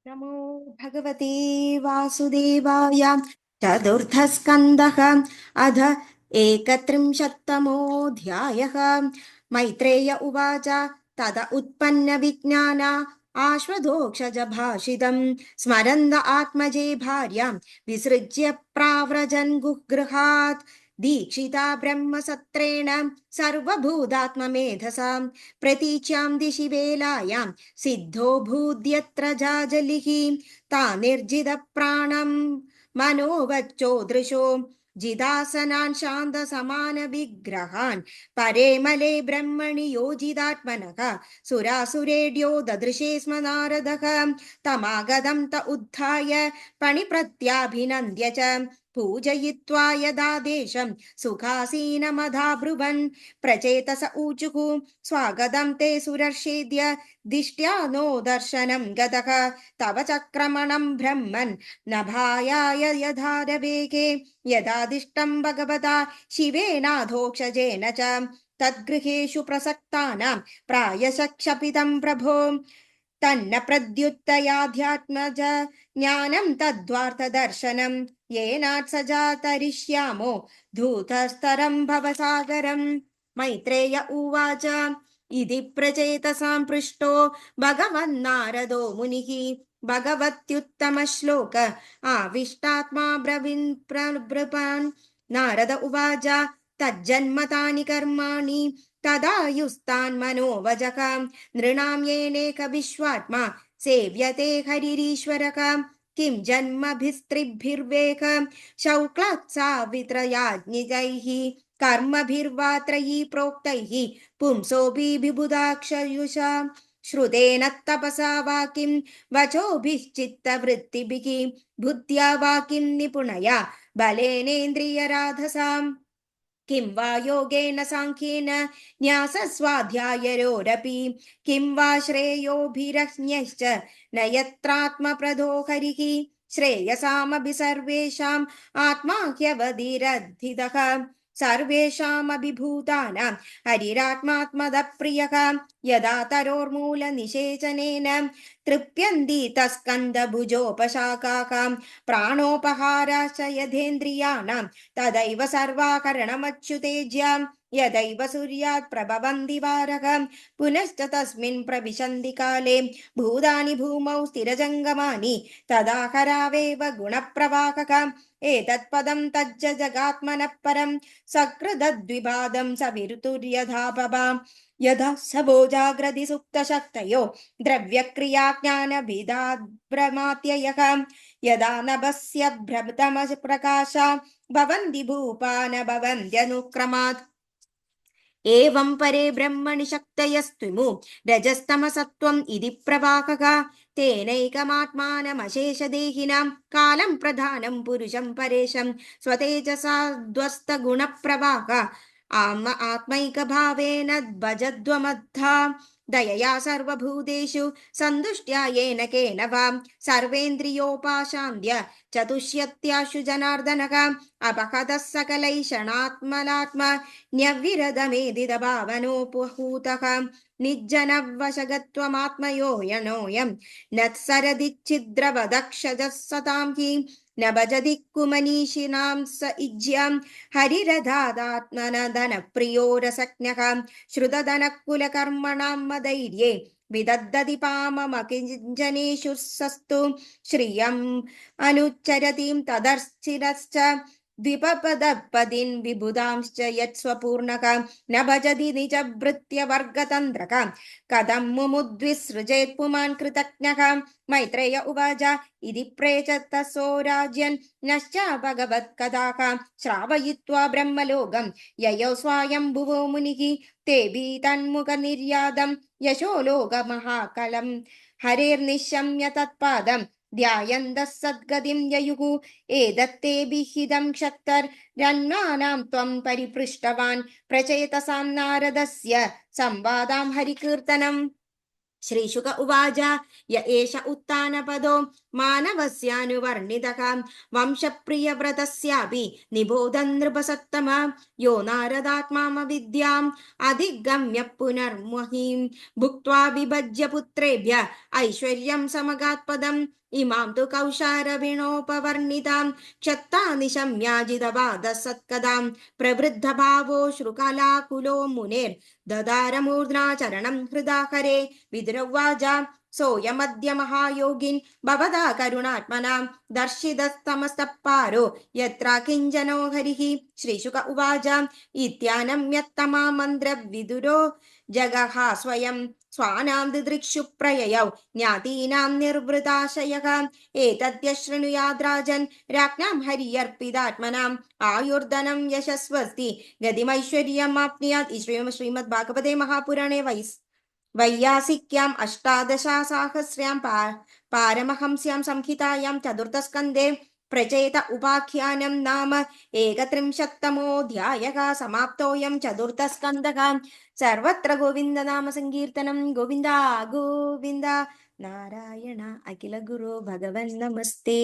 नमो भगवते वासुदेवाय। चतुर्थस्कन्धः अध एकत्रिंशत्तमोऽध्यायः। मैत्रेय उवाच तद उत्पन्नविज्ञान आश्वदोक्षज भाषितं स्मरन्द आत्मजे भार्यां विसृज्य प्राव्रजन् गुगृहात् दीक्षिता ब्रह्मसत्रेण सर्वभूतात्ममेधसा प्रतीच्यां दिशि वेलायां सिद्धो भूद्यत्र जाजलिः तानिर्जितप्राणं मनोवच्चोदृशो जिदासनान् शान्तसमानविग्रहान् परे मले ब्रह्मणि योजितात्मनः सुरासुरेड्यो ददृशे स्म नारदः तमागतं त उद्धाय पणिप्रत्याभिनन्द्य च पूजयित्वा यदादेशं सुखासीनमधाब्रुवन् प्रचेतस ऊचुः स्वागतं ते सुरर्षेद्य दिष्ट्या नो दर्शनं गतः तव चक्रमणं ब्रह्मन् नभायाय यथारवेगे यदादिष्टं भगवता शिवेनाधोक्षजेन च तद्गृहेषु प्रसक्तानां प्रायशः क्षपितं प्रभो तन्न प्रद्युत्तयाध्यात्मज ज्ञानं तद्वार्तदर्शनं येनात् स जातरिष्यामो धूतस्तरं भवसागरम्। मैत्रेय उवाच इति प्रचेतसां पृष्टो भगवन्नारदो मुनिः भगवत्युत्तमश्लोक आविष्टात्मा ब्रवीन् प्रबृपान्। नारद उवाच तज्जन्मतानि कर्माणि तदायुस्तान्मनोवजः नृणां येनेक विश्वात्मा सेव्यते हरिरीश्वरः किं जन्मभिस्त्रिभिर्वेक शौक्लात् सावित्रयाज्ञिजैः कर्मभिर्वा त्रयी प्रोक्तैः पुंसोऽपि विबुधाक्षयुषा श्रुतेन तपसा वा किं वचोभिश्चित्तवृत्तिभिः बुद्ध्या वा किं निपुणया बलेनेन्द्रियराधसाम् किं वा योगेन साङ्ख्येन न्यासस्वाध्याययोरपि किं वा श्रेयोभिरज्ञश्च न यत्रात्मप्रदो हरिः श्रेयसामपि सर्वेषाम् आत्मा ह्यवधिरधितः सर्वेषामभिभूतानां हरिरात्मात्मदप्रियः यदा तरोर्मूलनिषेचनेन तृप्यन्ति तस्कन्दभुजोपशाखाः प्राणोपहाराश्च यथेन्द्रियाणां तदैव सर्वाकरणमच्युतेज्यां यदैव सूर्यात् प्रभवन्ति वारः पुनश्च तस्मिन् प्रविशन्ति काले भूतानि भूमौ स्थिरजङ्गमानि तदा हरावेव गुणप्रवाहः एतत्पदं तज्ज जगात्मनः परं सकृदद्विपादं सवितुर्यथा भवा यदा सबो जाग्रति सुप्तशक्तयो द्रव्यक्रियाज्ञानभिदाभ्रमात्ययः यदा नभस्य भ्रमतमप्रकाशा भवन्ति भूपा न भवन्त्यनुक्रमात् एवं परे ब्रह्मणि शक्तयस्त्विमु रजस्तमसत्त्वम् इति प्रवाहः तेनैकमात्मानमशेषदेहिनां कालं प्रधानं पुरुषं परेशं स्वतेजसा ध्वस्तगुणप्रवाह आत्मैकभावेन भजध्वमद्धा दयया सर्वभूतेषु सन्तुष्ट्या येन केन वा सर्वेन्द्रियोपाशान्त्य चतुष्यत्याशु जनार्दनः अपहतः सकलैषणात्मलात्मा न्यविरदमेदिदभावनोपहूतः निज्जनवशगत्वमात्मयोऽयनोऽयं न सरदिच्छिद्रवदक्षजः सतां हि न भजति कुमनीषिणां स इज्यां हरिरधादात्मनदनप्रियो रसज्ञः श्रुतधनकुलकर्मणां मदैर्ये विदद्धति पाममकिञ्जनेषु सस्तु श्रियम् अनुच्चरतीं तदर्चिरश्च द्विपपदपदीन् विबुधांश्च यत्स्वपूर्णक न भजति निजभृत्यवर्गतन्त्रक कथं मुमुद्विसृजेत् पुमान् कृतज्ञः मैत्रेय उवाच इति प्रेचतसो राजन् नश्च भगवत्कथाः श्रावयित्वा ब्रह्मलोकं ययौ स्वायम्भुवो मुनिः तेऽपि तन्मुखनिर्यातं यशो लोकमहाकलं हरेर्निशम्य तत्पादम् ध्यायन्तः सद्गतिं ययुः एदत्तेभिहितं क्षक्तर्जन्मानां त्वं परिपृष्टवान् प्रचेतसां नारदस्य संवादां हरिकीर्तनम् श्रीशुक उवाच य एष उत्तानपदो മാനവസ്യാനുവർണിതഃ വംശപ്രിയവ്രതസ്യാപി നിബോധൻ നൃപസത്തമ യോ നാരദാത്മാമവിദ്യാം അധിഗമ്യ പുനർമഹീം ഭുക്ത്വാ വിഭജ്യ പുത്രേഭ്യ ഐശ്വര്യം സമഗാത്പദം ഇമാം തു കൗശാരവിണോപവർണിതാം ക്ഷത്താ നിശമ്യാജിതവാദ സത്കഥാം പ്രവൃദ്ധഭാവോ ശ്രുകലാകുലോ മുനേർ ദദാരമൂർധ്നാ ചരണം ഹൃദാഹരേ വിദുരവാച സോയമദ്യ മഹായോഗിൻ ഭവതാ കരുണാത്മനാ ദർശിതസ്തമസ്തപ്പാരോ യത്ര കിഞ്ചനോ ഹരിഃ ശ്രീശുക ഉവാച ഇത്യാനമ്യത്തമാ മന്ത്രവിദുരോ ജഗഹ സ്വയം സ്വാനാം ദിദൃക്ഷു പ്രയയൗ ജ്ഞാതീനാം നിർവൃതാശയഃ ഏതദ്യശൃണുയാദ്രാജൻ രാജ്ഞാം ഹരിയർപ്പിതാത്മനാം ആയുർധനം യശസ്വസ്തി ഗതിമൈശ്വര്യമാപ്നുയാത്. ഈ ശ്രീമദ് ഭാഗവതേ മഹാപുരാണേ വൈയാസിക്യാം അഷ്ടാദശസാഹസ്ര്യാം പാരമഹംസ്യാം സംഹിതായാം ചതുർത്ഥസ്കന്ധേ പ്രചേത ഉപാഖ്യാനം നാമ ഏകത്രിംശത്തമോऽധ്യായः സമാപ്തോऽയം ചതുർത്ഥസ്കന്ധഃ. സർവത്ര ഗോവിന്ദനാമ സങ്കീർത്തനം. ഗോവിന്ദ ഗോവിന്ദ. നാരായണ അഖില ഗുരു ഭഗവൻ നമസ്തേ.